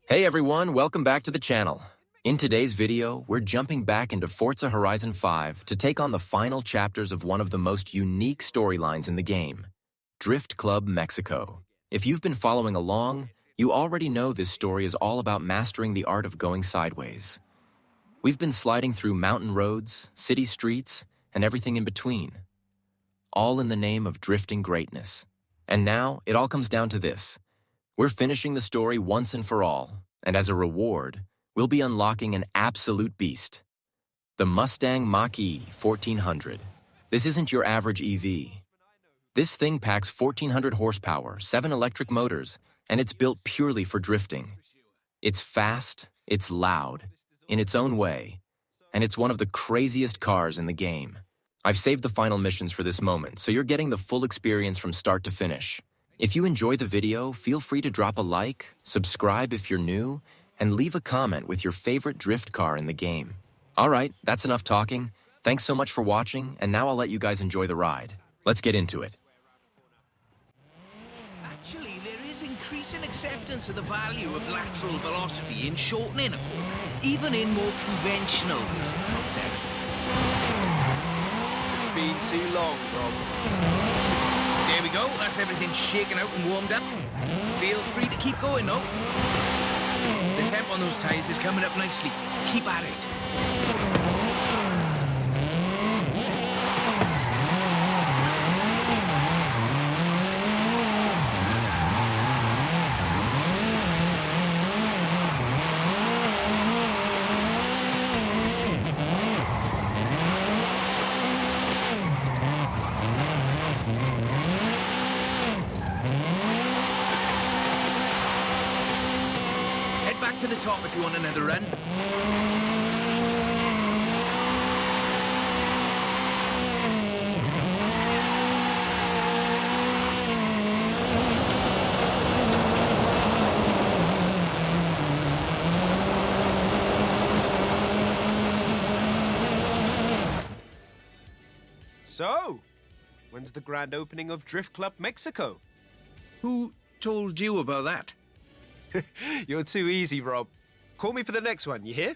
Hey everyone, welcome back to the channel. In today's video, we're jumping back into Forza Horizon 5 to take on the final chapters of one of the most unique storylines in the game, Drift Club Mexico. If you've been following along, you already know this story is all about mastering the art of going sideways. We've been sliding through mountain roads, city streets, and everything in between, all in the name of drifting greatness. And now, it all comes down to this. We're finishing the story once and for all, and as a reward, we'll be unlocking an absolute beast. The Mustang Mach-E 1400. This isn't your average EV. This thing packs 1,400 horsepower, 7 electric motors, and it's built purely for drifting. It's fast, it's loud, in its own way, and it's one of the craziest cars in the game. I've saved the final missions for this moment, so you're getting the full experience from start to finish. If you enjoy the video, feel free to drop a like, subscribe if you're new, and leave a comment with your favorite drift car in the game. Alright, that's enough talking. Thanks so much for watching, and now I'll let you guys enjoy the ride. Let's get into it. Actually, there is increasing acceptance of the value of lateral velocity in shortening a corner, even in more conventional racing contexts. It's been too long, Rob. There we go, that's everything shaken out and warmed up. Feel free to keep going, though. The temp on those tyres is coming up nicely. Keep at it. To the top if you want another run. So, when's the grand opening of Drift Club Mexico? Who told you about that? You're too easy, Rob. Call me for the next one, you hear?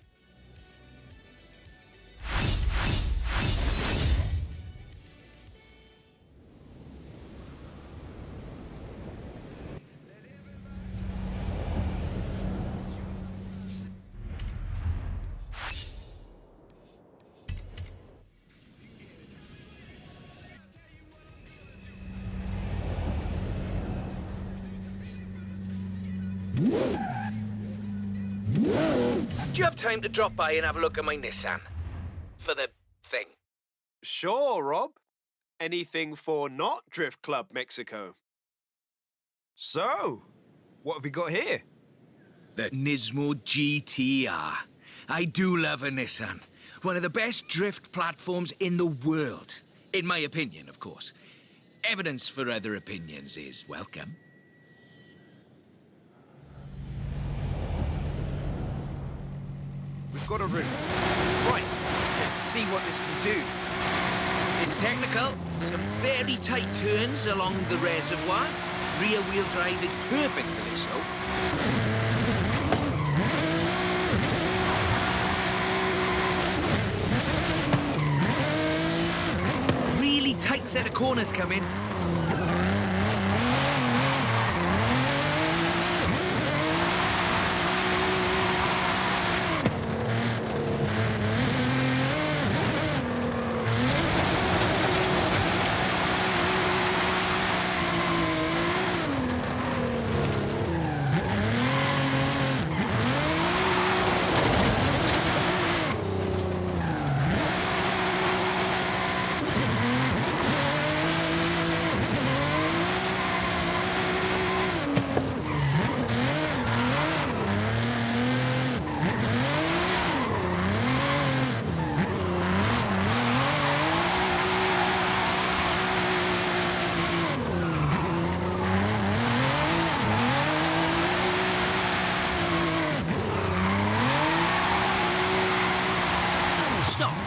Do you have time to drop by and have a look at my Nissan? For the thing. Sure, Rob. Anything for not Drift Club Mexico. So, what have we got here? The Nismo GTR. I do love a Nissan. One of the best drift platforms in the world. In my opinion, of course. Evidence for other opinions is welcome. We've got a route. Right, let's see what this can do. It's technical. Some very tight turns along the reservoir. Rear-wheel drive is perfect for this, though. Really tight set of corners coming.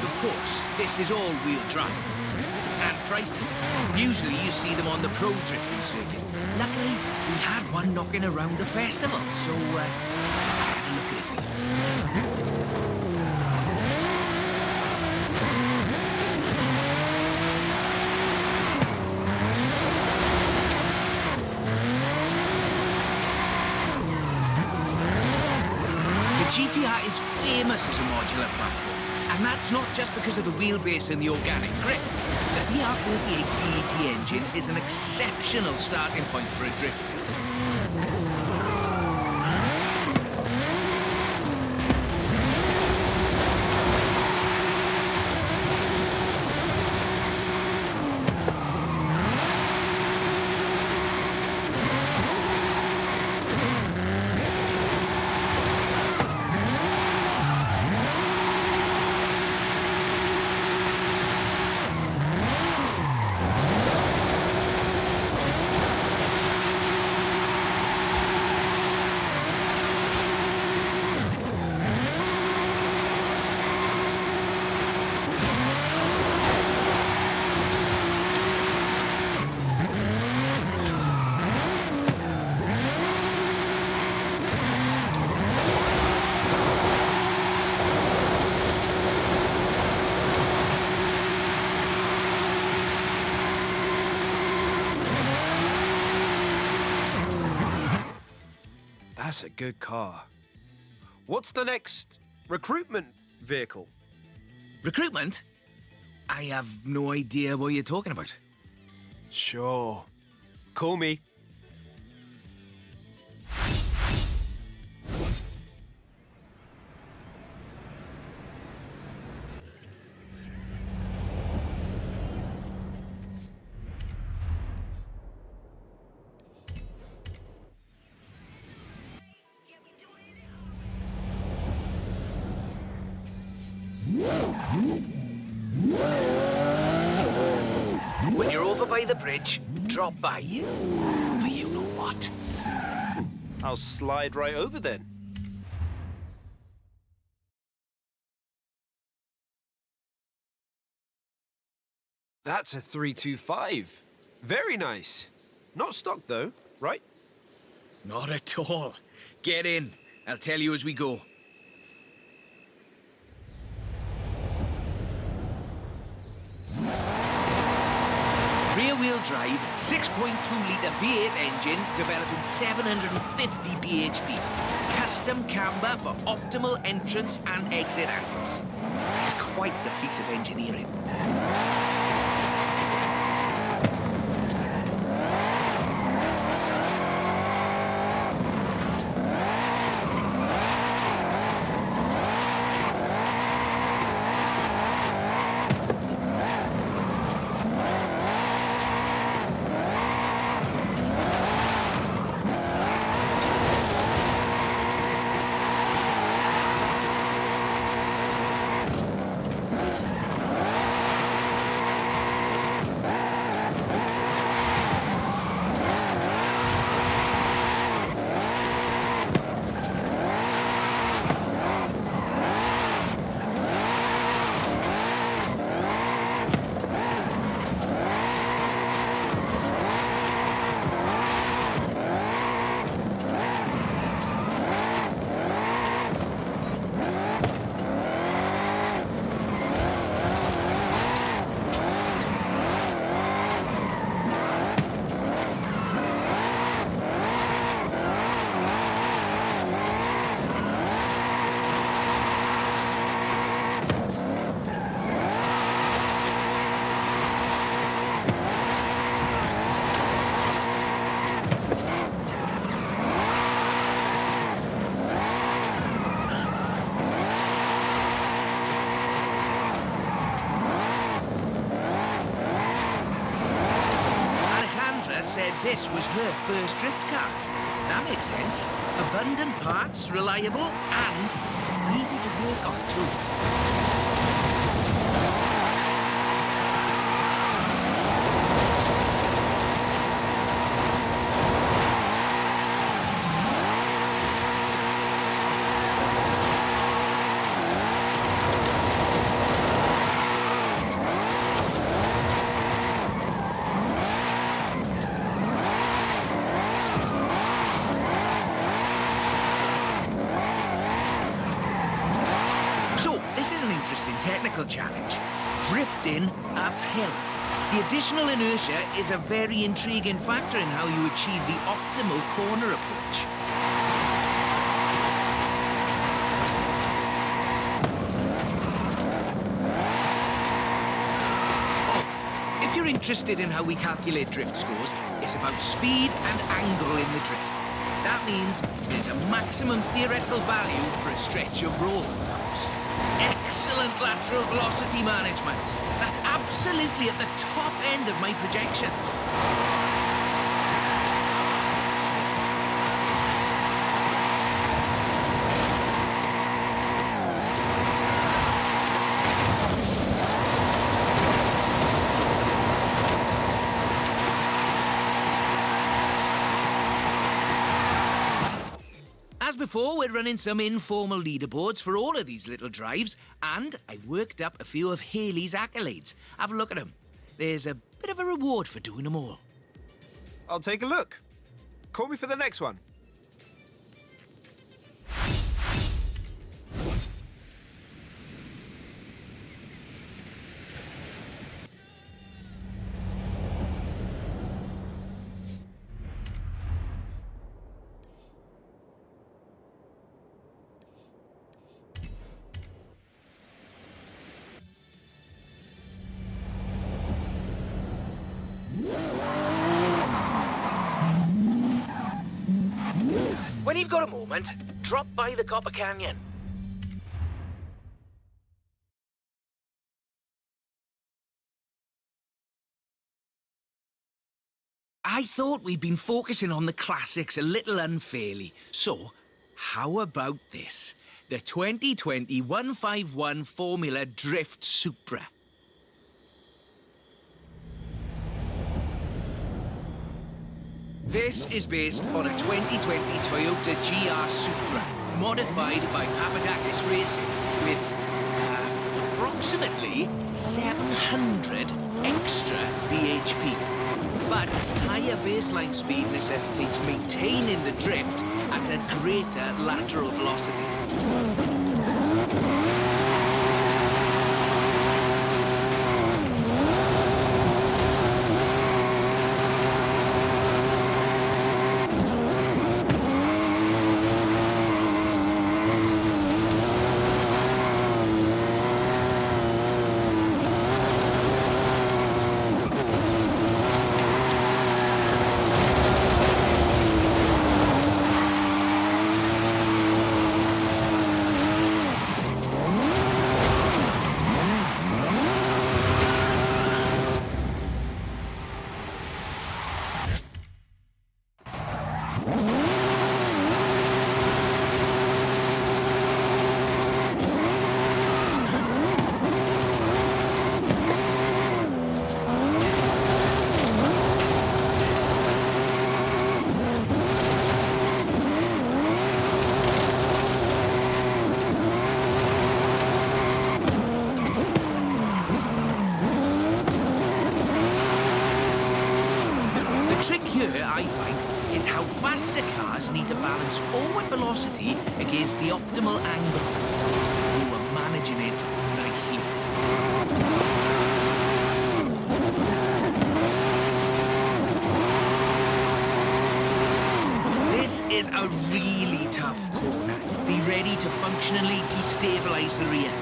Of course, this is all-wheel drive. And pricey. Usually you see them on the pro drifting circuit. Luckily, we had one knocking around the festival, so better look at it for you. The GTR is famous as a modular platform, and that's not just because of the wheelbase and the organic grip. The PR38 TET engine is an exceptional starting point for a drift build. That's a good car. What's the next recruitment vehicle? Recruitment? I have no idea what you're talking about. Sure. Call me. When you're over by the bridge, drop by. For you know what? I'll slide right over then. That's a 325. Very nice. Not stock though, right? Not at all. Get in. I'll tell you as we go. Rear-wheel drive, 6.2-litre V8 engine, developing 750 bhp. Custom camber for optimal entrance and exit angles. It's quite the piece of engineering. Said this was her first drift car. That makes sense. Abundant parts, reliable, and easy to work on too. interesting technical challenge. Drifting uphill. The additional inertia is a very intriguing factor in how you achieve the optimal corner approach. If you're interested in how we calculate drift scores, it's about speed and angle in the drift. That means there's a maximum theoretical value for a stretch of roll, of course. Excellent lateral velocity management. That's absolutely at the top end of my projections. As before, we're running some informal leaderboards for all of these little drives, and I've worked up a few of Haley's accolades. Have a look at them. There's a bit of a reward for doing them all. I'll take a look. Call me for the next one. When you've got a moment, drop by the Copper Canyon. I thought we'd been focusing on the classics a little unfairly. So, how about this? The 2020 151 Formula Drift Supra. This is based on a 2020 Toyota GR Supra, modified by Papadakis Racing, with approximately 700 extra bhp. But higher baseline speed necessitates maintaining the drift at a greater lateral velocity. I find, is how faster cars need to balance forward velocity against the optimal angle. We were managing it nicely. This is a really tough corner. Be ready to functionally destabilize the rear.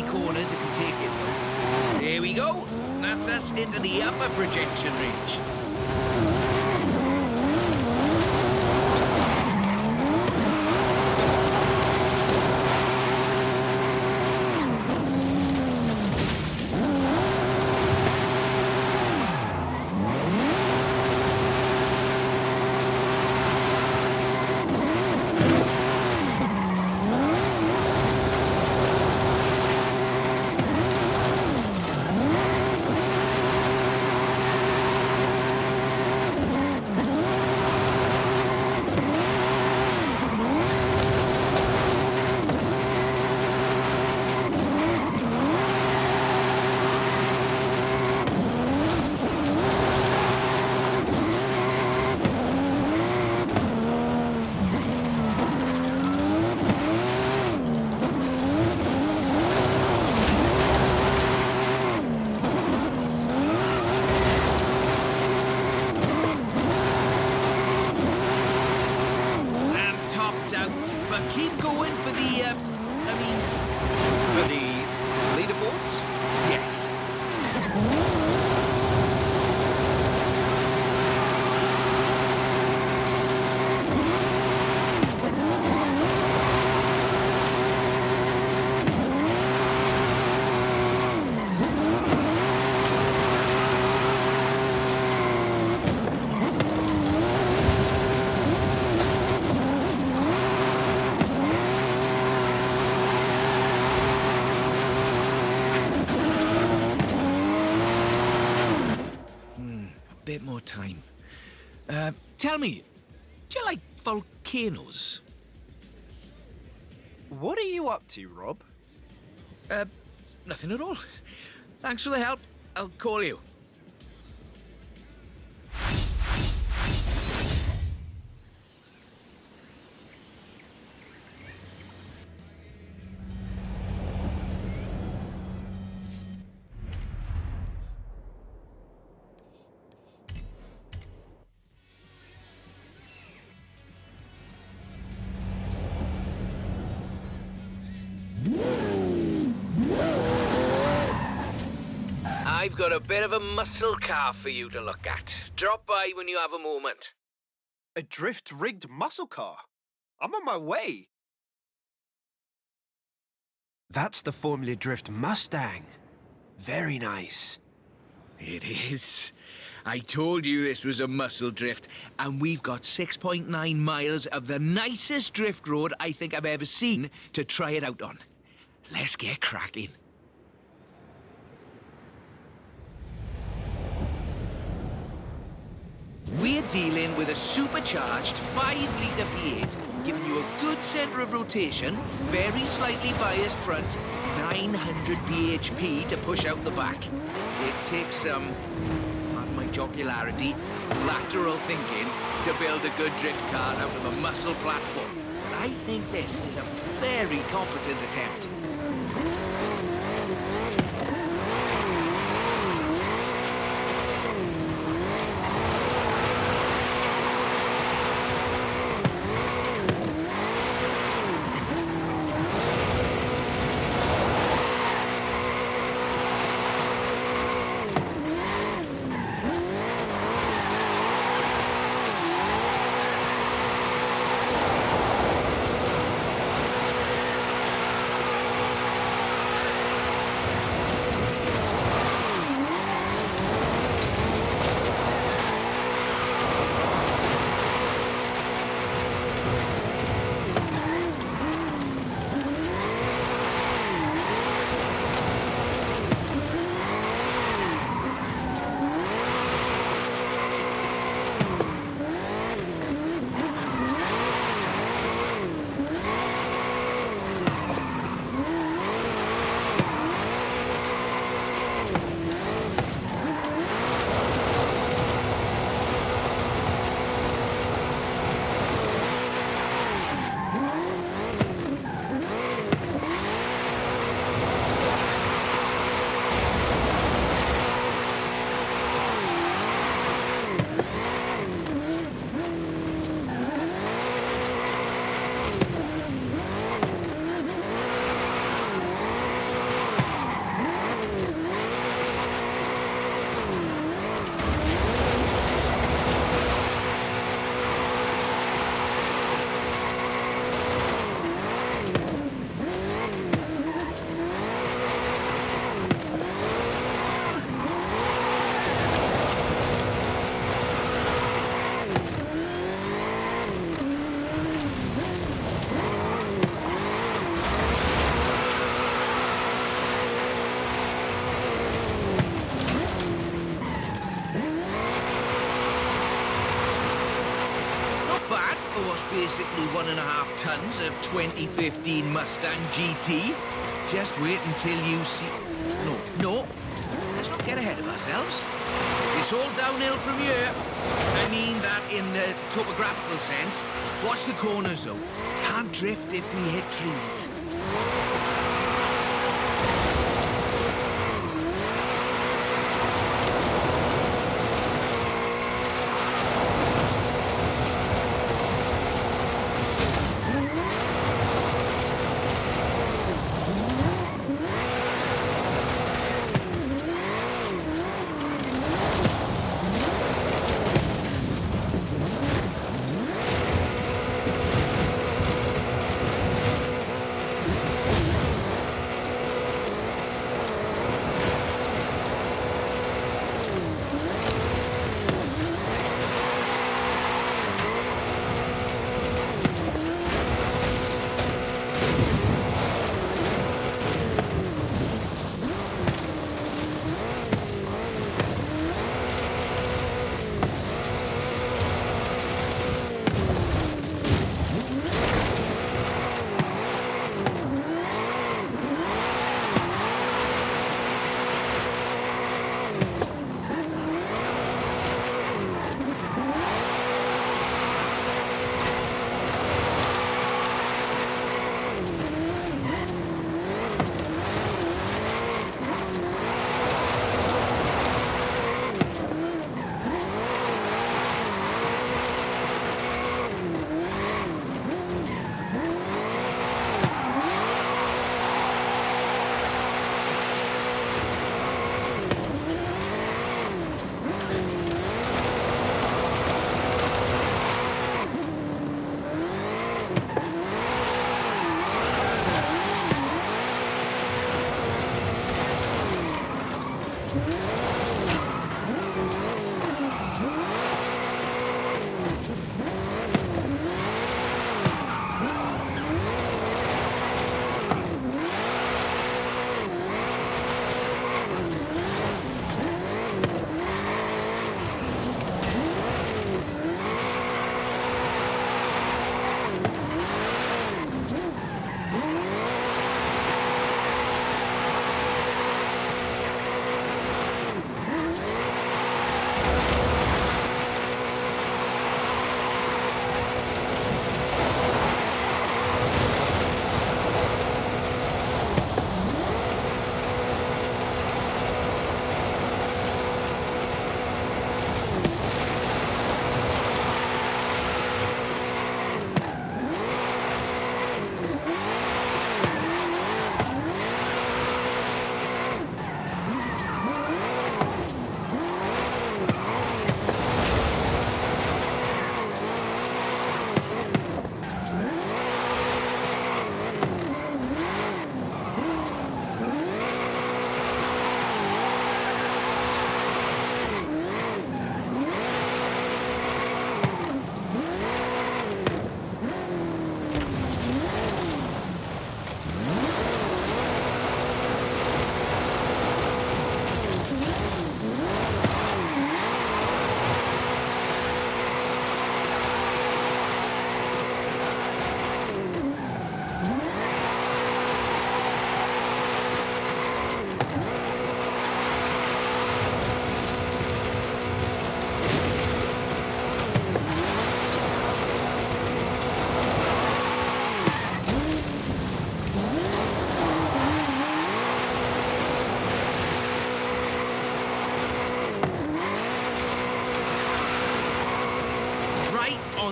Corners if you take it though. There we go. That's us into the upper projection range. time. Tell me, do you like volcanoes? What are you up to, Rob? Nothing at all. Thanks for the help. I'll call you. I've got a bit of a muscle car for you to look at. Drop by when you have a moment. A drift-rigged muscle car? I'm on my way. That's the Formula Drift Mustang. Very nice. It is. I told you this was a muscle drift, and we've got 6.9 miles of the nicest drift road I think I've ever seen to try it out on. Let's get cracking. We're dealing with a supercharged 5-litre V8, giving you a good centre of rotation, very slightly biased front, 900 bhp to push out the back. It takes some, pardon my jocularity, lateral thinking to build a good drift car out of a muscle platform. But I think this is a very competent attempt. Basically 1.5 tons of 2015 Mustang GT. Just wait until you see... No. Let's not get ahead of ourselves. It's all downhill from here. I mean that in the topographical sense. Watch the corners, though. Can't drift if we hit trees.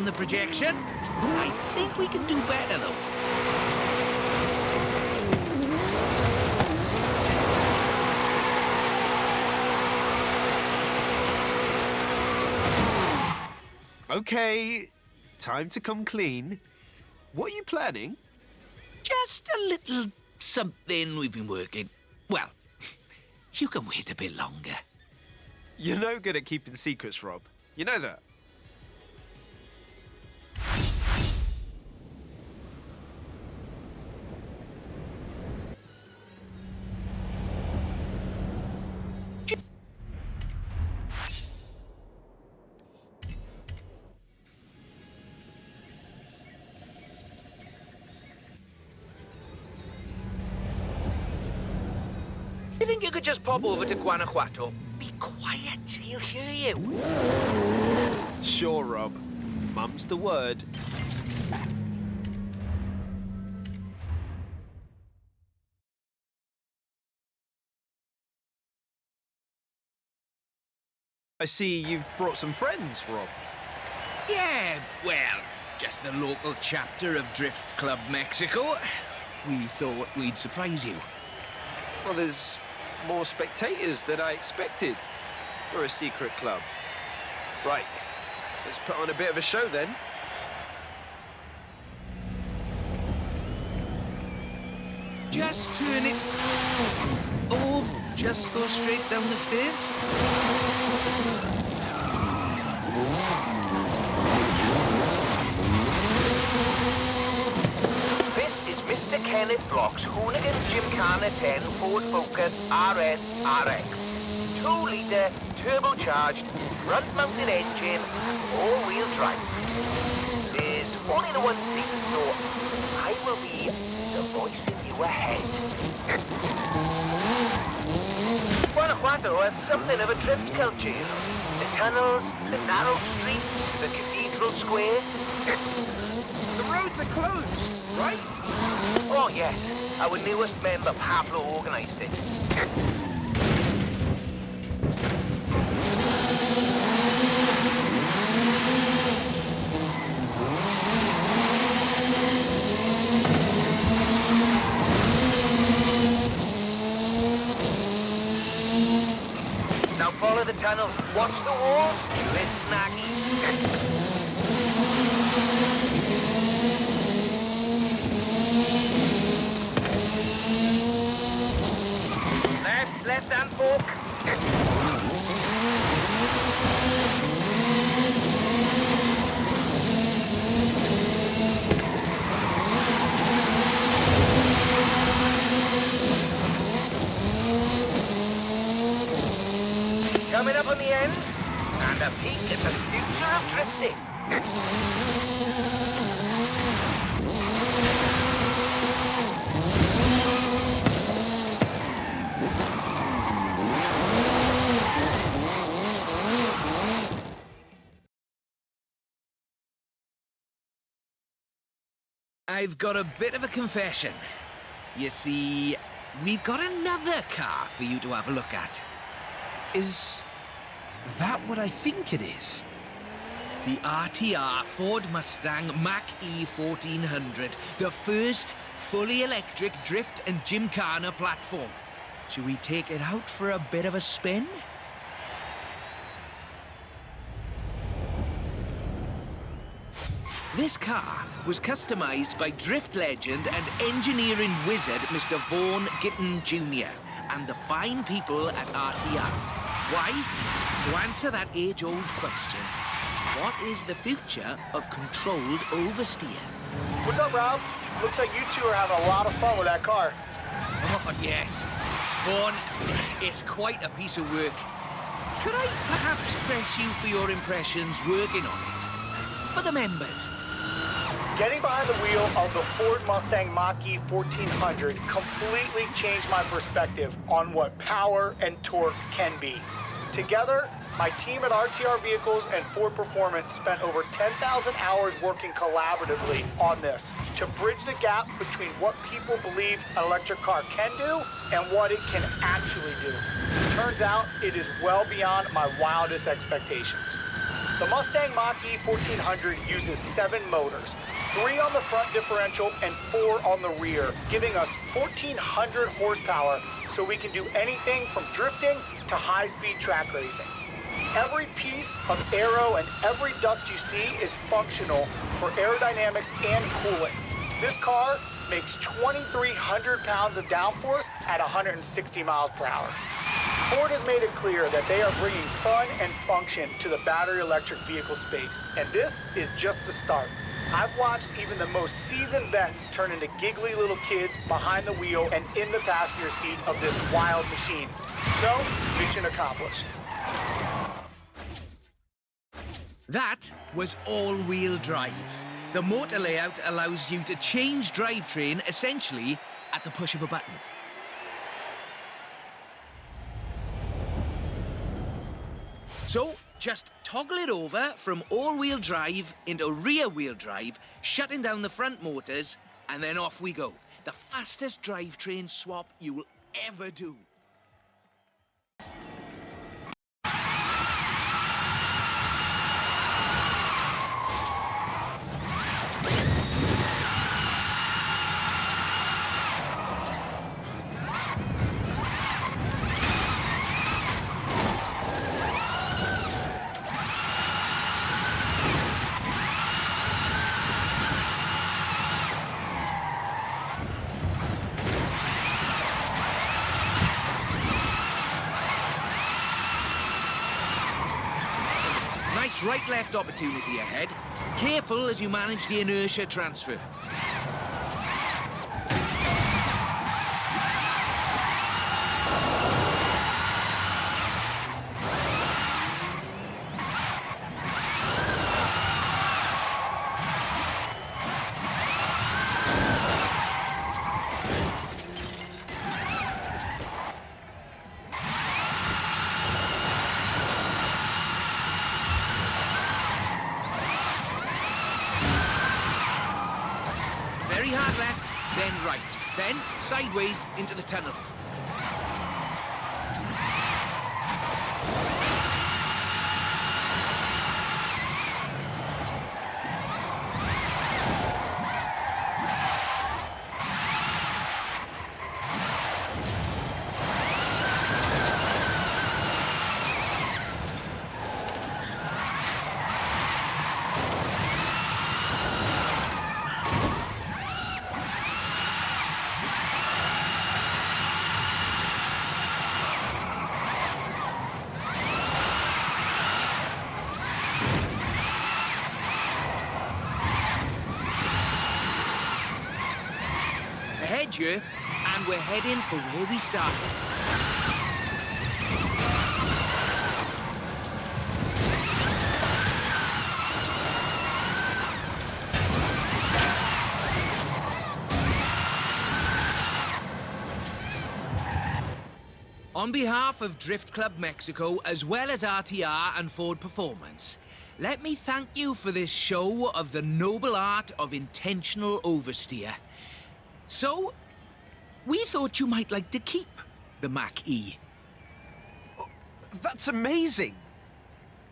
on the projection. I think we can do better, though. Okay, time to come clean. What are you planning? Just a little something we've been working. Well, you can wait a bit longer. You're no good at keeping secrets, Rob. You know that. You think you could just pop over to Guanajuato? Be quiet, he'll hear you. Sure, Rob. Mum's the word. I see you've brought some friends, Rob. Yeah, well, just the local chapter of Drift Club Mexico. We thought we'd surprise you. Well, there's more spectators than I expected for a secret club. Right, let's put on a bit of a show then. Just turn it... Oh, just go straight down the stairs. This is Mr. Kenneth Block's Hooligan Gymkhana 10 Ford Focus RS RX. 2-litre, turbocharged, front-mounted engine, all-wheel drive. There's only the one seat, so I will be the voice in your head. Guanajuato has something of a drift culture, you know. The tunnels, the narrow streets, the cathedral square. The roads are closed, right? Oh yes, our newest member Pablo organized it. Now follow the tunnels, watch the walls, less snaggy. Left hand fork. Coming up on the end, and a peek at the future of drifting. I've got a bit of a confession. You see, we've got another car for you to have a look at. Is that what I think it is? The RTR Ford Mustang Mach-E 1400, the first fully electric drift and gymkhana platform. Should we take it out for a bit of a spin? This car was customized by drift legend and engineering wizard Mr. Vaughn Gitton Jr. and the fine people at RTR. Why? To answer that age-old question, what is the future of controlled oversteer? What's up, Rob? Looks like you two are having a lot of fun with that car. Oh, yes. Vaughn, it's quite a piece of work. Could I perhaps press you for your impressions working on it? For the members. Getting behind the wheel of the Ford Mustang Mach-E 1400 completely changed my perspective on what power and torque can be. Together, my team at RTR Vehicles and Ford Performance spent over 10,000 hours working collaboratively on this to bridge the gap between what people believe an electric car can do and what it can actually do. Turns out, it is well beyond my wildest expectations. The Mustang Mach-E 1400 uses 7 motors, 3 on the front differential and 4 on the rear, giving us 1,400 horsepower so we can do anything from drifting to high-speed track racing. Every piece of aero and every duct you see is functional for aerodynamics and cooling. This car makes 2,300 pounds of downforce at 160 miles per hour. Ford has made it clear that they are bringing fun and function to the battery electric vehicle space, and this is just the start. I've watched even the most seasoned vets turn into giggly little kids behind the wheel and in the passenger seat of this wild machine. So, mission accomplished. That was all-wheel drive. The motor layout allows you to change drivetrain essentially at the push of a button. So, just toggle it over from all-wheel drive into rear-wheel drive, shutting down the front motors, and then off we go. The fastest drivetrain swap you will ever do. Nice right-left opportunity ahead. Careful as you manage the inertia transfer. Very hard left, then right, then sideways into the tunnel. Ahead you, and we're heading for where we started. On behalf of Drift Club Mexico, as well as RTR and Ford Performance, let me thank you for this show of the noble art of intentional oversteer. So, we thought you might like to keep the Mach-E. Oh, that's amazing!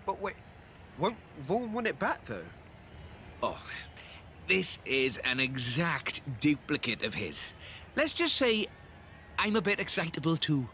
But wait, won't Vaughan want it back, though? Oh, this is an exact duplicate of his. Let's just say I'm a bit excitable, too.